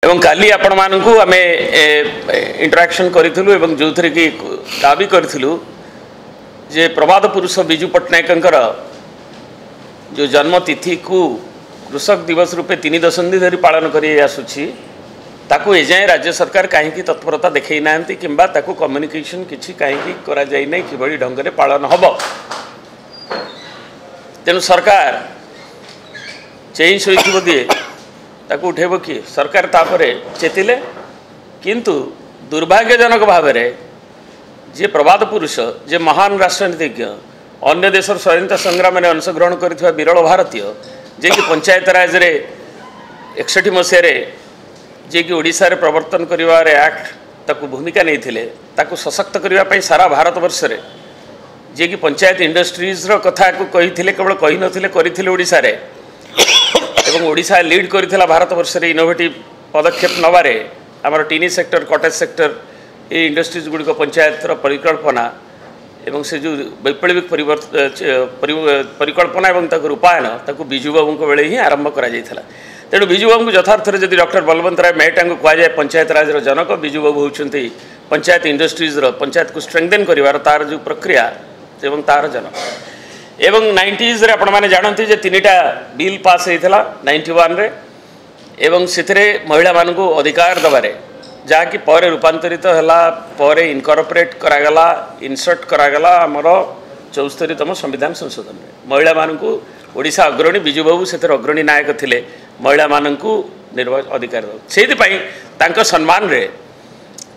एवं काली आपण मानकु आमे इंटरेक्शन करिथिलु एवं जोथरे कि दाबी करिथिलु जे प्रवाद पुरुष बिजू पट्टनायकंकर जो जन्म तिथि को कृषक दिवस रूपे 3 दशंधि धरी पालन करि आसुछि ताकू एजाए राज्य सरकार कहीं तत्परता देखई नांती किंबा ताकू कम्युनिकेशन किछि कहीं करा जाई नै किबड़ी ढंग रे पालन हबो। तेनु सरकार चेंज होइथिबो दिए ताकू उठेबो कि सरकार तापरे चेतिले किंतु दुर्भाग्यजनक भाव में जे प्रवाद पुरुष जे महान राष्ट्रनीतिज्ञ अन्य देश स्वाधीनता संग्राम में अंशग्रहण कर विरल भारतीय जे कि पंचायत राज रे 61 मसीह जे कि ओडिशा रे प्रवर्तन करिवारे एक्ट ताकू भूमिका नहीं थिले ताकू सशक्त करिवा पई सारा भारत वर्ष रे जे कि पंचायत इंडस्ट्रीज रो कथा को कही थिले केवल कही नथिले करिथिले ओडिशा रे एवं ओडिशा लीड करिथिला भारत वर्ष रे इनोवेटिव पदक्षेप नबारे आमर टीनी सेक्टर कटेज सेक्टर ये इंडस्ट्रीज गुड़िक पंचायत परिकल्पना एवं से जो वैप्लविक परिकल्पना एवं रूपायन ताकू बिजू बाबू बेले ही आरंभ करा जायथिला। तेणु बिजू बाबू यथार्थ रे जदि डॉक्टर बलवंत राय मेहटा को कहुए पंचायत राज जनक बिजू बाबू होउछंती पंचायत इंडस्ट्रीज पंचायत को स्ट्रेंथन करिवार तार जो प्रक्रिया एवं तार जनक एवं 90s रे आपण माने जानती जे 3टा बिल पास होइथिला 91 रे एवं सेथरे महिला मानकु अधिकार दबारे जहाँकि पर रूपांतरित हैला पर इनकॉर्पोरेट करागला इनसर्ट करागला हमर 74तम संविधान संशोधन रे महिला मानकु ओडिशा अग्रणी बिजू बाबू सेथर अग्रणी नायक थिले महिला मानकु निर्वाचन अधिकार सेति पई तांको सम्मान रे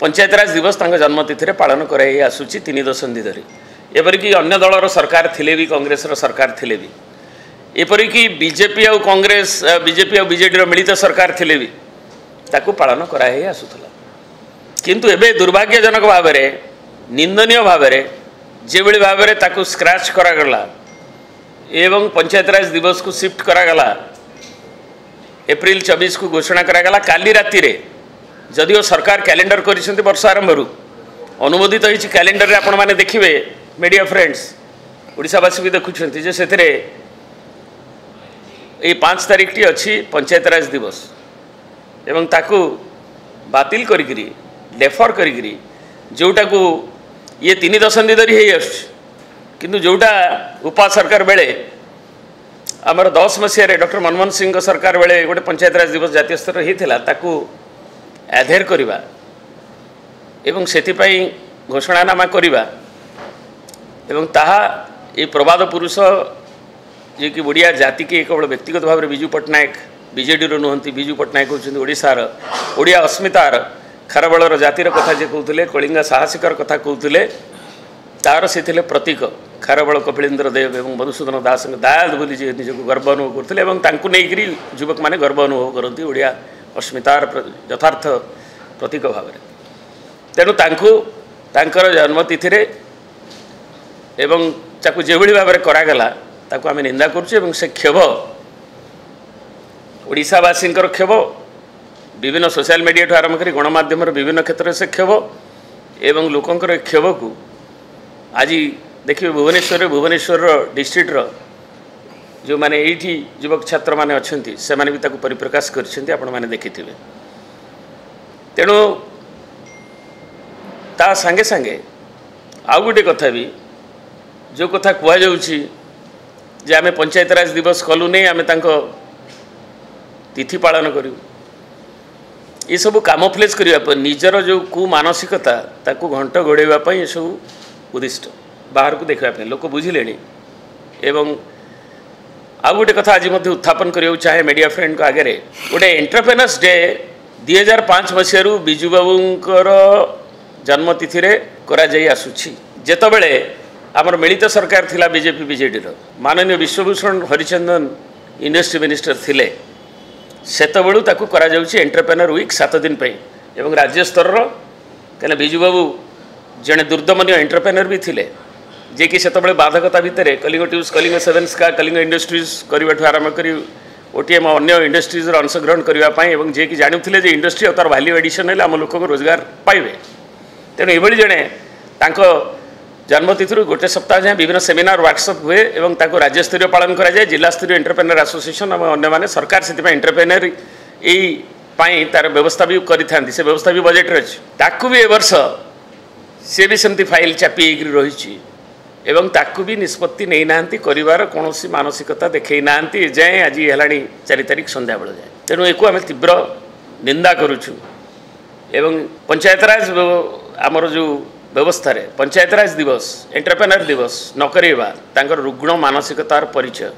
पंचायत राज दिवस तांको जन्मतिथि रे पालन कराई आसुची 3 दशंधि धरी एपरिक अन्य दलर सरकार थिले भी कांग्रेस सरकार थिले भी एपरिक बीजेपी और कांग्रेस बीजेपी और बीजेडी मिलित सरकार थिले भी ताकू पालन कराई आसुथला किंतु एबे दुर्भाग्यजनक भाव में निंदनीय भाव में जो भाव में ताकू स्क्रैच करागला एवं पंचायत राज दिवस को शिफ्ट करागला एप्रिल 24 को घोषणा करागला काली राति रे जदिओ सरकार कैलेंडर करिसेंती वर्ष आरंभ अनुमोदित होइछि कैलेंडर रे आपण माने देखिबे मीडिया फ्रेंड्स ओडिशावासी भी देखुछंती जे सेथरे ए 5 तारीख टी अछि पंचायत राज दिवस एवं ताकू बातिल करिकरी डेफर करिकरी जोटा को ये 3 दशंधि धरी हे आछ किंतु जोटा उपा सरकार बेले आमर 10 मसीह डॉक्टर मनमोहन सिंह सरकार बेले गोटे पंचायत राज दिवस जातीय स्तर होता ताकू आधेर करवा एवं सेतिपाई घोषणानामा करवा एवं ताहा ये प्रवाद पुरुष जे कि ओडिया जाति के केवल व्यक्तिगत भाव में बिजू पट्टनायक बीजेडी नुहति बिजू पट्टनायक होउछन्ति ओडिशार ओडिया अस्मितार खारबलर जातिर कथा जे कहते कलिंगा साहसिकर कथा कहते तार से प्रतीक खारबल कपिलेन्द्र देव एवं मधुसूदन दास दयाल बोली जे निजक गर्व अनुभव करते नहीं युवक मैंने गर्व अनुभव करती ओडिया अस्मितार यथार्थ प्रतीक भाव में तेणु तांकर जन्मतिथि एवं ताकू जो भाव में करागला ताकू आम निंदा करुँ से क्षोभ ओडिशावासींकर क्षोभ विभिन्न सोशल मीडिया ठू आरंभ कर गणमाध्यम विभिन्न क्षेत्र से क्षोभ एवं लोकंकर क्षोभ को आज देखिए भुवनेश्वर डिस्ट्रिक्टर जो माने एठी युवक छात्र माने अछंती से माने भी ताकू परिप्रकाश करछंती आपण माने देखिथिबे। तेणु ता संगे संगे आउ गोटे कथा भी जो कथा कुआ जाउछि जे आमे पंचायत राज दिवस कलु नहीं आमे तांको तिथि पालन करू ये सब कामोफ्लेज करने पर निजर जो कु मानसिकता ताकू घंट घोड़ाई ये सब उद्दिष्ट बाहर को देखापी लोक बुझिले एवं आउ गोटे कथा आज उत्थापन करने चाहे मीडिया फ्रेंड को आगे गोटे एंटरप्रेन्योर्स डे 2005 मसीह बिजू बाबूंकर जन्मतिथि रे करा जाई आसुछि जेतबेले आमर मिलित सरकार थिला बीजेपी बीजेडी माननीय विश्वभूषण हरिचंदन इंडस्ट्री मिनिस्टर थिले सेतबेलू ताकू करा जाउछि एंटरप्रेन्योर वीक 7 दिन पे एवं राज्य स्तर कहीं बिजू बाबू जड़े दुर्दमनीय एंटरप्रेन्योर भी थिले जे कि सेतबेले बाधकता भितर कलिंग ट्यूब्स कलिंग सेवेन्स का कलिंग इंडस्ट्रीज करने आरंभ कर ओटीएम अन्य इंडस्ट्रीज अंशग्रहण करने जे कि जानूले इंडस्ट्री और तार वैल्यू एडिशन है आम लोक रोजगार पाइबे। तेणु ये जड़े जन्मतिथि गोटे सप्ताह जाए विभिन्न सेमिनार वर्कशॉप हुए एवं ताको राज्य स्तरीय पालन करा जाए जिला स्तरीय एंटरप्रेन्योर एसोसिएशन और अन्य सरकार से एंटरप्रेन्योर तार व्यवस्था भी करी से व्यवस्था भी बजेट अच्छी ताकू भी ए वर्ष सी भी सेमती फाइल चापी रही एवं ताकू भी निष्पत्ति नहीं नांती करिवार कौन मानसिकता देखई नांती जाए आज है 4 तारिख संध्या बेल जाए तेणु एक आम तीव्र निंदा करुचु एवं पंचायतराज आमर जो व्यवस्था रे पंचायतराज दिवस एंटरप्रेन्योर दिवस न करवा रुग्ण मानसिकतार परिचय।